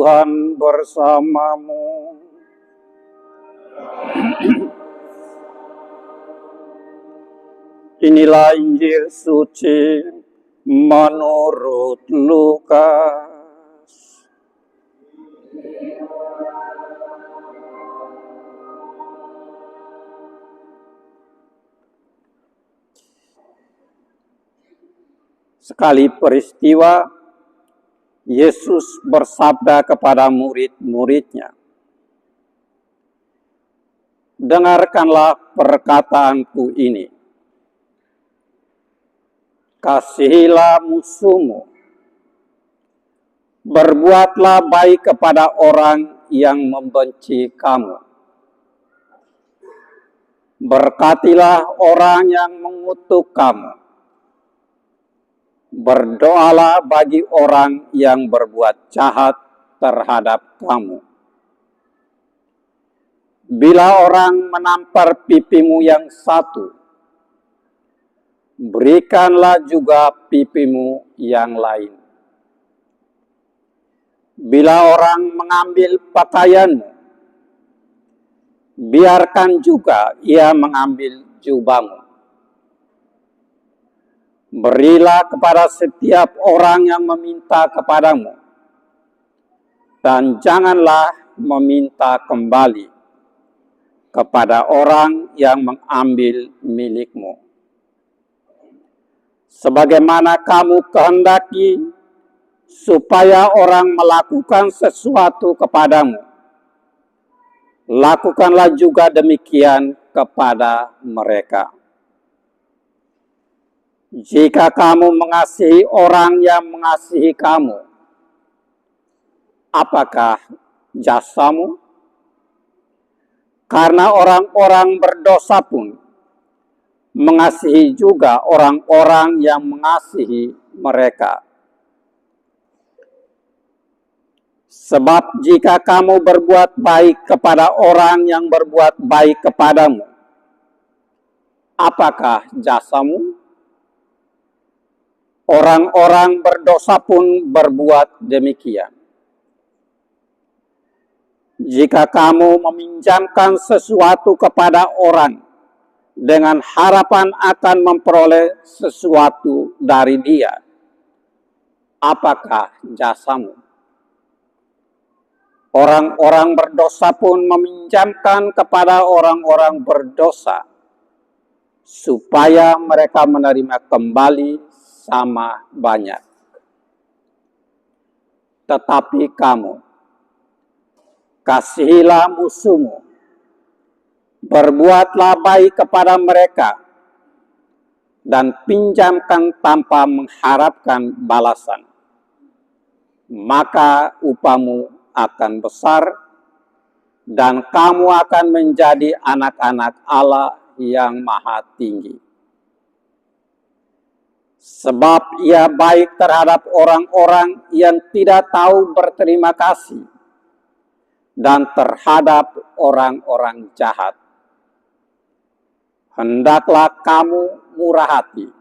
Tuhan bersamamu. Inilah Injil suci menurut Lukas. Sekali peristiwa, Yesus bersabda kepada murid-muridnya, "Dengarkanlah perkataanku ini. Kasihilah musuhmu. Berbuatlah baik kepada orang yang membenci kamu. Berkatilah orang yang mengutuk kamu. Berdoalah bagi orang yang berbuat jahat terhadap kamu. Bila orang menampar pipimu yang satu, berikanlah juga pipimu yang lain. Bila orang mengambil pakaianmu, biarkan juga ia mengambil jubahmu. Berilah kepada setiap orang yang meminta kepadamu, dan janganlah meminta kembali kepada orang yang mengambil milikmu. Sebagaimana kamu kehendaki supaya orang melakukan sesuatu kepadamu, lakukanlah juga demikian kepada mereka. Jika kamu mengasihi orang yang mengasihi kamu, apakah jasamu? Karena orang-orang berdosa pun mengasihi juga orang-orang yang mengasihi mereka. Sebab jika kamu berbuat baik kepada orang yang berbuat baik kepadamu, apakah jasamu? Orang-orang berdosa pun berbuat demikian. Jika kamu meminjamkan sesuatu kepada orang dengan harapan akan memperoleh sesuatu dari dia, apakah jasamu? Orang-orang berdosa pun meminjamkan kepada orang-orang berdosa, supaya mereka menerima kembali sama banyak. Tetapi kamu, kasihilah musuhmu, berbuatlah baik kepada mereka, dan pinjamkan tanpa mengharapkan balasan. Maka upamu akan besar, dan kamu akan menjadi anak-anak Allah yang Maha Tinggi. Sebab ia baik terhadap orang-orang yang tidak tahu berterima kasih, dan terhadap orang-orang jahat. Hendaklah kamu murah hati,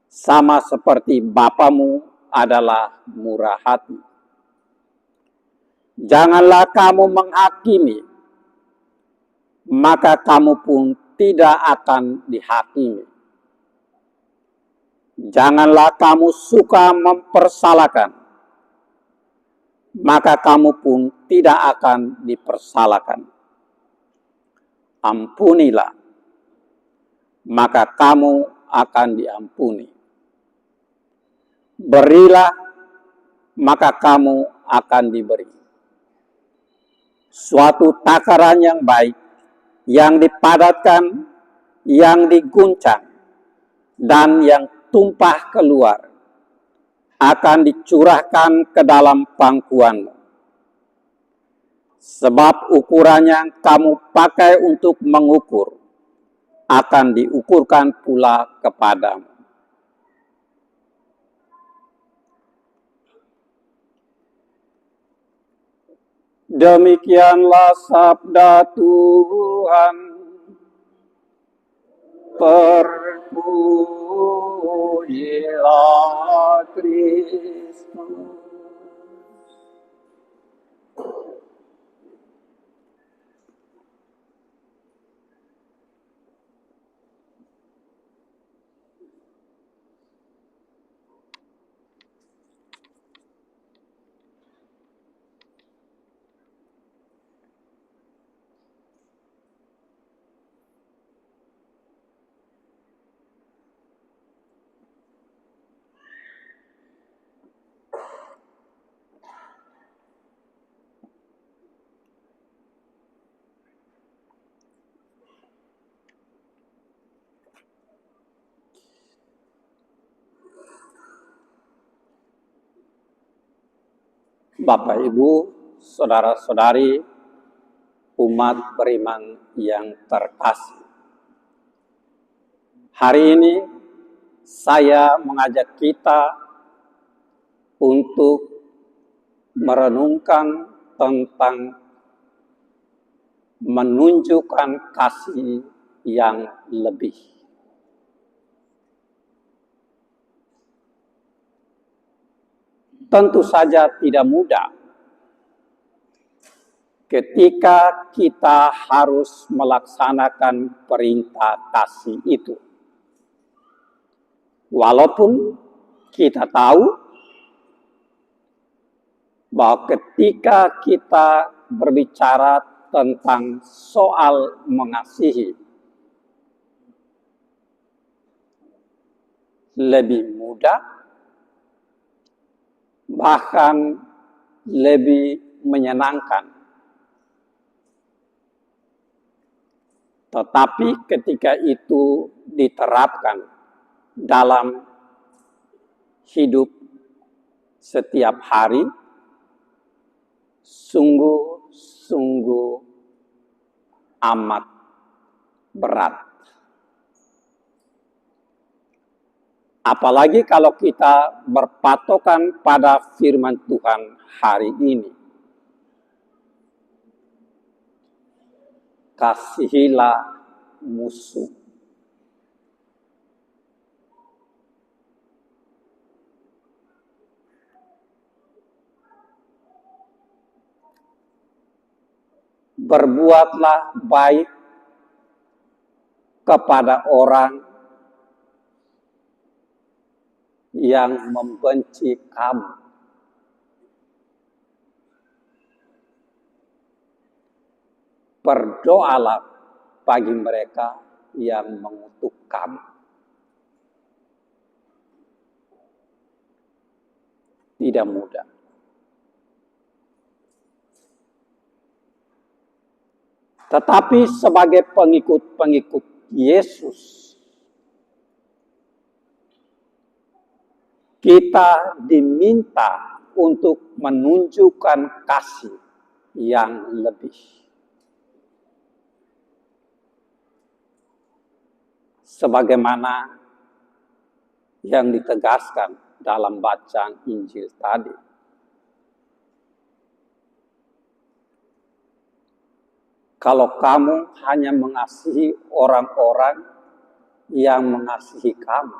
sama seperti Bapamu adalah murah hati. Janganlah kamu menghakimi, maka kamu pun tidak akan dihakimi. Janganlah kamu suka mempersalahkan, maka kamu pun tidak akan dipersalahkan. Ampunilah, maka kamu akan diampuni. Berilah, maka kamu akan diberi. Suatu takaran yang baik, yang dipadatkan, yang diguncang, dan yang tumpah keluar, akan dicurahkan ke dalam pangkuanmu. Sebab ukuran yang kamu pakai untuk mengukur, akan diukurkan pula kepadamu. Demikianlah sabda Tuhan. Terpujilah Kristus. Bapak, Ibu, saudara-saudari, umat beriman yang terkasih. Hari ini saya mengajak kita untuk merenungkan tentang menunjukkan kasih yang lebih. Tentu saja tidak mudah ketika kita harus melaksanakan perintah kasih itu. Walaupun kita tahu bahwa ketika kita berbicara tentang soal mengasihi, lebih mudah, bahkan lebih menyenangkan. Tetapi ketika itu diterapkan dalam hidup setiap hari, sungguh-sungguh amat berat. Apalagi kalau kita berpatokan pada firman Tuhan hari ini. Kasihilah musuh. Berbuatlah baik kepada orang yang membenci kamu. Berdoalah bagi mereka yang mengutuk kamu. Tidak mudah. Tetapi sebagai pengikut-pengikut Yesus, kita diminta untuk menunjukkan kasih yang lebih. Sebagaimana yang ditegaskan dalam bacaan Injil tadi. Kalau kamu hanya mengasihi orang-orang yang mengasihi kamu,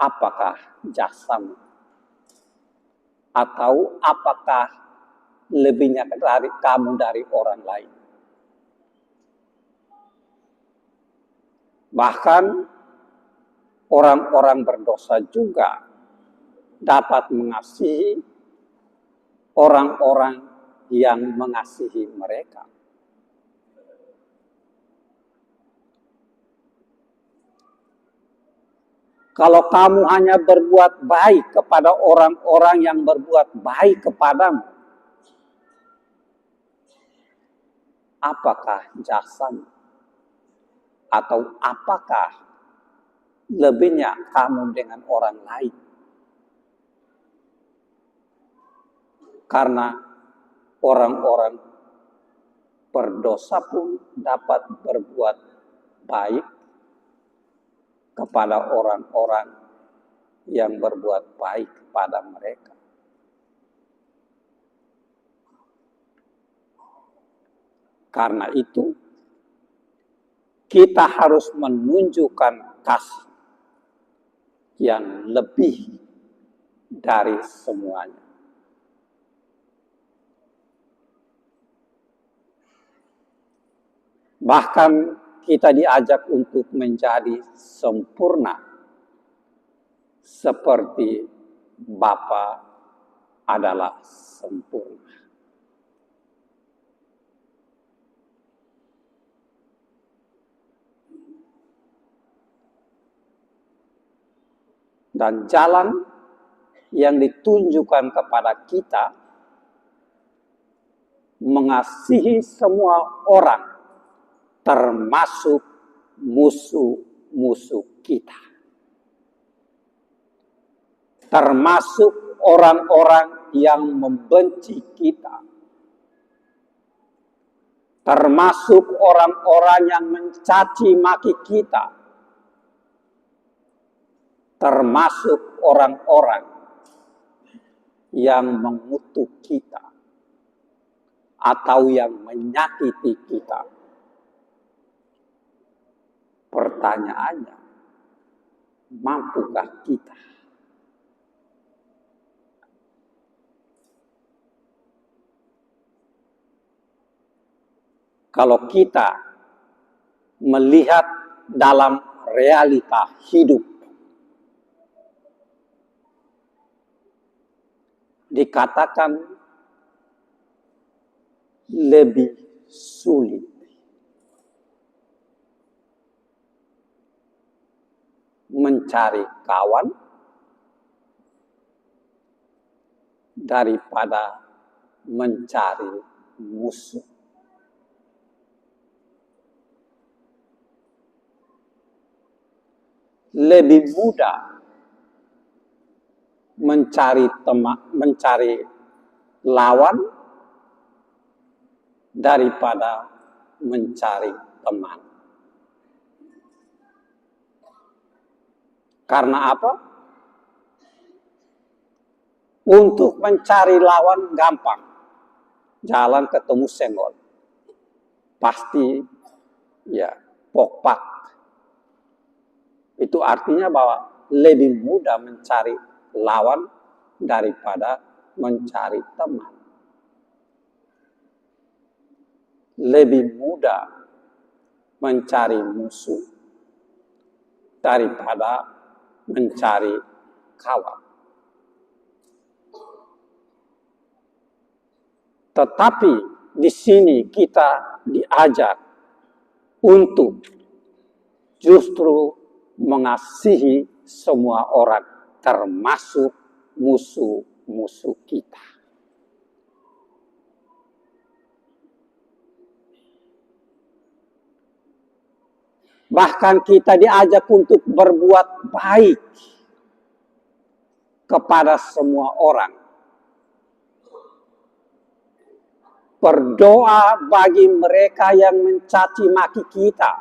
apakah jasamu? Atau apakah lebihnya dari kamu dari orang lain? Bahkan orang-orang berdosa juga dapat mengasihi orang-orang yang mengasihi mereka. Kalau kamu hanya berbuat baik kepada orang-orang yang berbuat baik kepadamu, apakah jasamu? Atau apakah lebihnya kamu dengan orang lain? Karena orang-orang berdosa pun dapat berbuat baik kepada orang-orang yang berbuat baik kepada mereka. Karena itu, kita harus menunjukkan kasih yang lebih dari semuanya. Bahkan kita diajak untuk menjadi sempurna seperti Bapa adalah sempurna. Dan jalan yang ditunjukkan kepada kita mengasihi semua orang, termasuk musuh-musuh kita. termasuk orang-orang yang membenci kita, termasuk orang-orang yang mencaci maki kita, termasuk orang-orang yang mengutuk kita atau yang menyakiti kita. Pertanyaannya, mampukah kita? Kalau kita melihat dalam realita hidup, dikatakan lebih sulit mencari kawan daripada mencari musuh. Lebih mudah mencari lawan daripada mencari teman. Karena apa? Untuk mencari lawan gampang. Jalan ketemu senggol. Pasti ya pokpak. Itu artinya bahwa lebih mudah mencari lawan daripada mencari teman. Lebih mudah mencari musuh daripada mencari kawan. Tetapi di sini kita diajak untuk justru mengasihi semua orang, termasuk musuh-musuh kita. Bahkan kita diajak untuk berbuat baik kepada semua orang. Berdoa bagi mereka yang mencaci maki kita,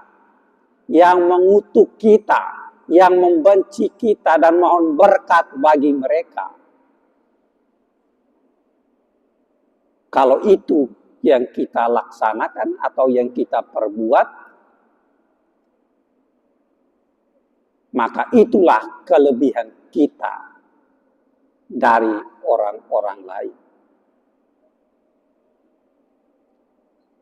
yang mengutuk kita, yang membenci kita, dan mohon berkat bagi mereka. Kalau itu yang kita laksanakan atau yang kita perbuat, maka itulah kelebihan kita dari orang-orang lain.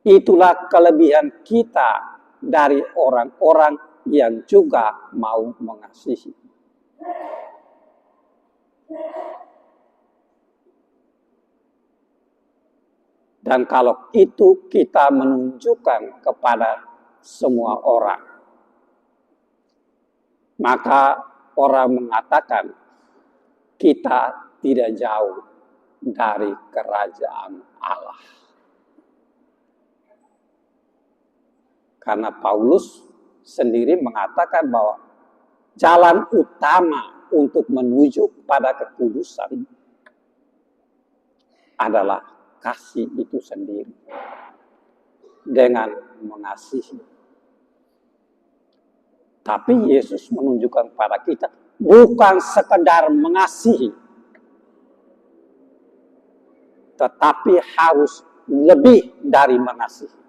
Itulah kelebihan kita dari orang-orang yang juga mau mengasihi. Dan kalau itu kita menunjukkan kepada semua orang, maka orang mengatakan kita tidak jauh dari kerajaan Allah. Karena Paulus sendiri mengatakan bahwa jalan utama untuk menuju pada kekudusan adalah kasih itu sendiri dengan mengasihi. Tapi Yesus menunjukkan pada kita bukan sekedar mengasihi, tetapi harus lebih dari mengasihi.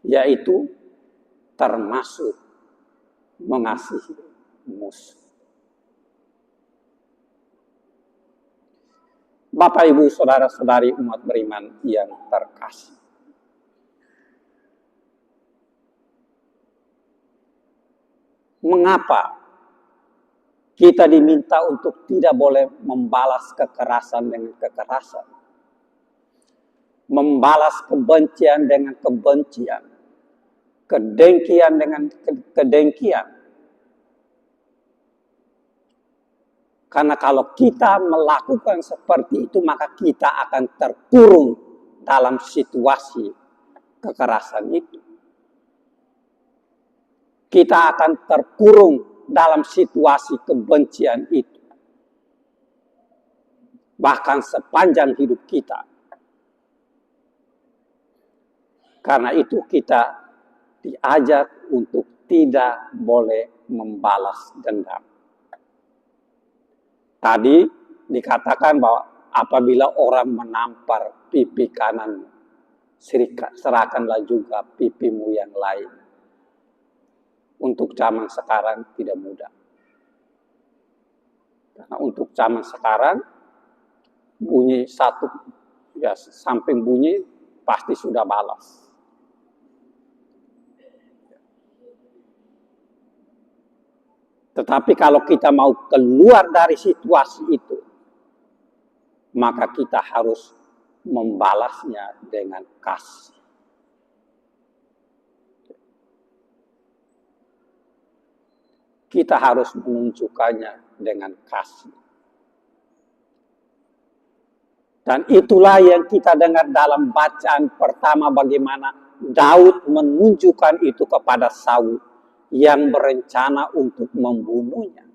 Yaitu termasuk mengasihi musuh. Bapak, Ibu, Saudara-saudari umat beriman yang terkasih. Mengapa kita diminta untuk tidak boleh membalas kekerasan dengan kekerasan? Membalas kebencian dengan kebencian, kedengkian dengan kedengkian. Karena kalau kita melakukan seperti itu, maka kita akan terkurung dalam situasi kekerasan itu. kita akan terkurung dalam situasi kebencian itu. Bahkan sepanjang hidup kita. Karena itu kita diajak untuk tidak boleh membalas dendam. Tadi dikatakan bahwa apabila orang menampar pipi kanan, serahkanlah juga pipimu yang lain. Untuk zaman sekarang tidak mudah. Karena untuk zaman sekarang, bunyi satu, ya samping bunyi pasti sudah balas. Tetapi kalau kita mau keluar dari situasi itu, maka kita harus membalasnya dengan kasih. Kita harus menunjukkannya dengan kasih. Dan itulah yang kita dengar dalam bacaan pertama bagaimana Daud menunjukkan itu kepada Saul yang berencana untuk membunuhnya.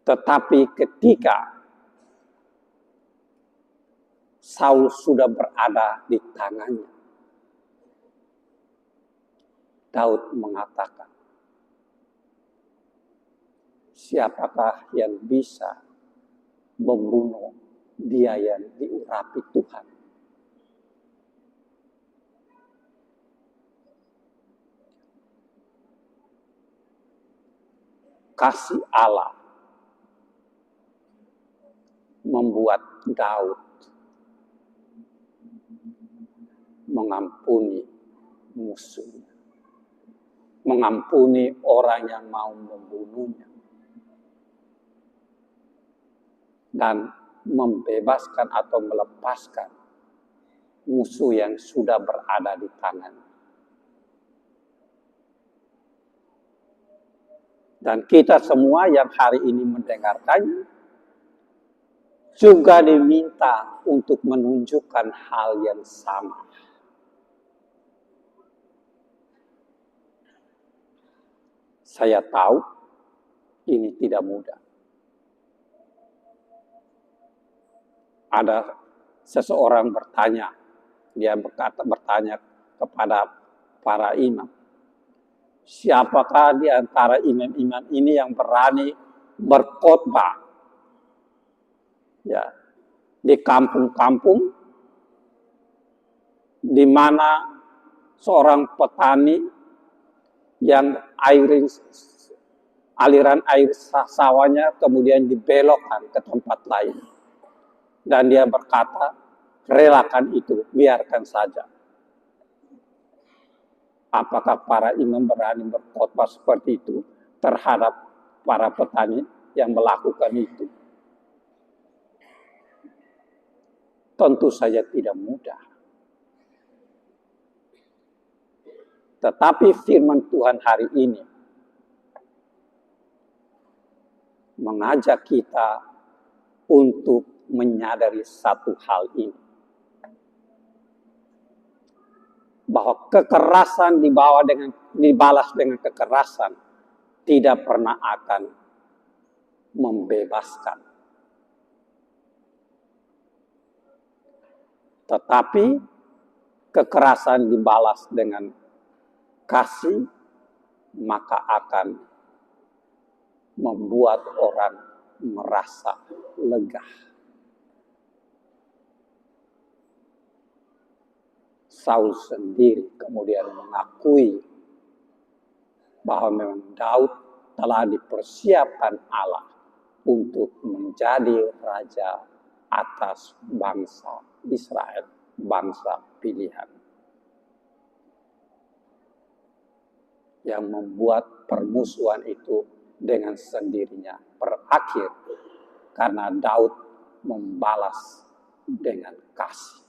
Tetapi ketika Saul sudah berada di tangannya, Daud mengatakan, siapakah yang bisa membunuh dia yang diurapi Tuhan? Kasih Allah membuat Daud mengampuni musuhnya. Mengampuni orang yang mau membunuhnya. Dan membebaskan atau melepaskan musuh yang sudah berada di tangannya. Dan kita semua yang hari ini mendengarkannya juga diminta untuk menunjukkan hal yang sama. Saya tahu ini tidak mudah. Ada seseorang bertanya, dia bertanya kepada para imam, siapakah di antara imam-imam ini yang berani berkhotbah ya di kampung-kampung di mana seorang petani yang aliran air sawahnya kemudian dibelokkan ke tempat lain. Dan dia berkata, relakan itu, biarkan saja. Apakah para imam berani berkhotbah seperti itu terhadap para petani yang melakukan itu? Tentu saja tidak mudah. Tetapi firman Tuhan hari ini mengajak kita untuk menyadari satu hal ini. Bahwa kekerasan dibalas dengan kekerasan tidak pernah akan membebaskan. Tetapi kekerasan dibalas dengan kasih, maka akan membuat orang merasa lega. Saul sendiri kemudian mengakui bahwa memang Daud telah dipersiapkan Allah untuk menjadi raja atas bangsa Israel, bangsa pilihan. Yang membuat permusuhan itu dengan sendirinya berakhir karena Daud membalas dengan kasih.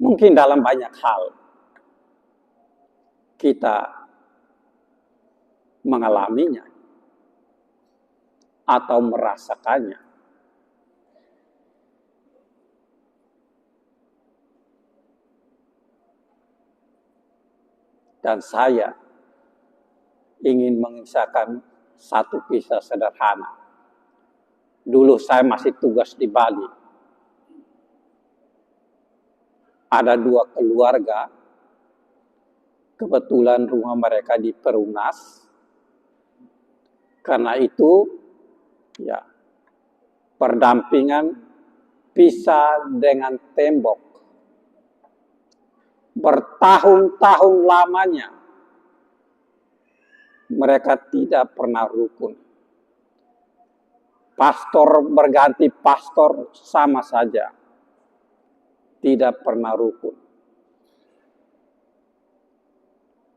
Mungkin dalam banyak hal kita mengalaminya atau merasakannya. Dan saya ingin mengisahkan satu kisah sederhana. Dulu saya masih tugas di Bali. Ada dua keluarga, kebetulan rumah mereka di Perumnas. Karena itu, ya, perdampingan pisah dengan tembok. Bertahun-tahun lamanya mereka tidak pernah rukun. Pastor berganti pastor sama saja, tidak pernah rukun.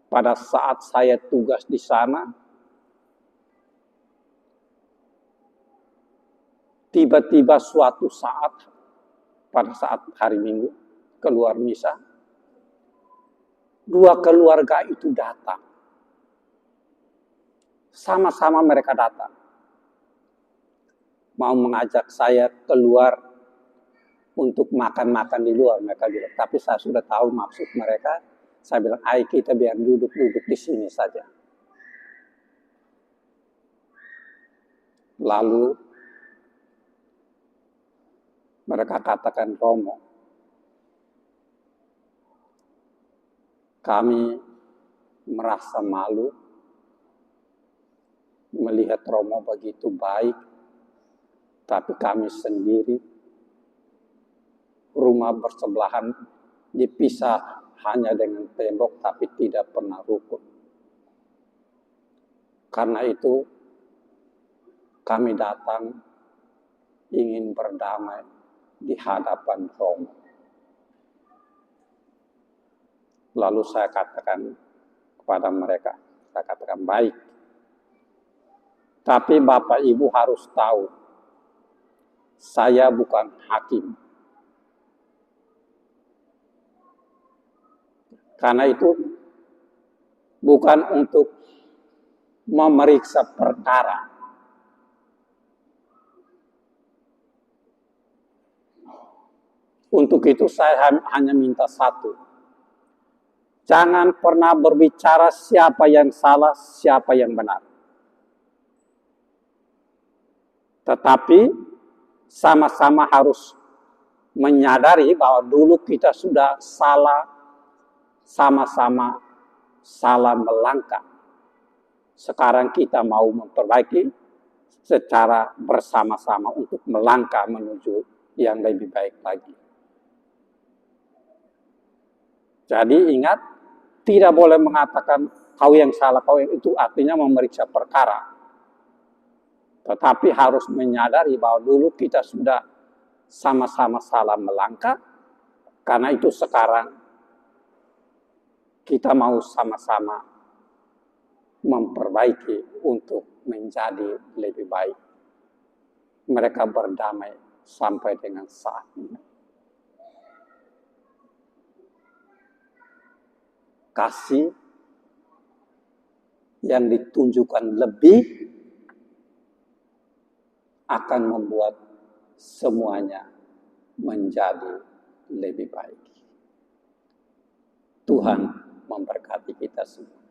Pada saat saya tugas di sana, tiba-tiba suatu saat, pada saat hari Minggu, keluar misa, dua keluarga itu datang. Sama-sama mereka datang. Mau mengajak saya keluar untuk makan-makan di luar. Mereka bilang, tapi saya sudah tahu maksud mereka. Saya bilang, ayo kita biar duduk-duduk di sini saja. Lalu mereka katakan, Romo, kami merasa malu melihat Romo begitu baik, tapi kami sendiri rumah bersebelahan dipisah hanya dengan tembok, tapi tidak pernah rukun. Karena itu kami datang ingin berdamai di hadapan Romo. Lalu saya katakan kepada mereka, saya katakan baik. Tapi Bapak Ibu harus tahu, saya bukan hakim. Karena itu bukan untuk memeriksa perkara. Untuk itu saya hanya minta satu. Jangan pernah berbicara siapa yang salah, siapa yang benar. Tetapi sama-sama harus menyadari bahwa dulu kita sudah salah, sama-sama salah melangkah. Sekarang kita mau memperbaiki secara bersama-sama untuk melangkah menuju yang lebih baik lagi. Jadi ingat, tidak boleh mengatakan kau yang salah, kau yang itu artinya memeriksa perkara. Tetapi harus menyadari bahwa dulu kita sudah sama-sama salah melangkah. Karena itu sekarang kita mau sama-sama memperbaiki untuk menjadi lebih baik. Mereka berdamai sampai dengan saat ini. Kasih yang ditunjukkan lebih akan membuat semuanya menjadi lebih baik. Tuhan memberkati kita semua.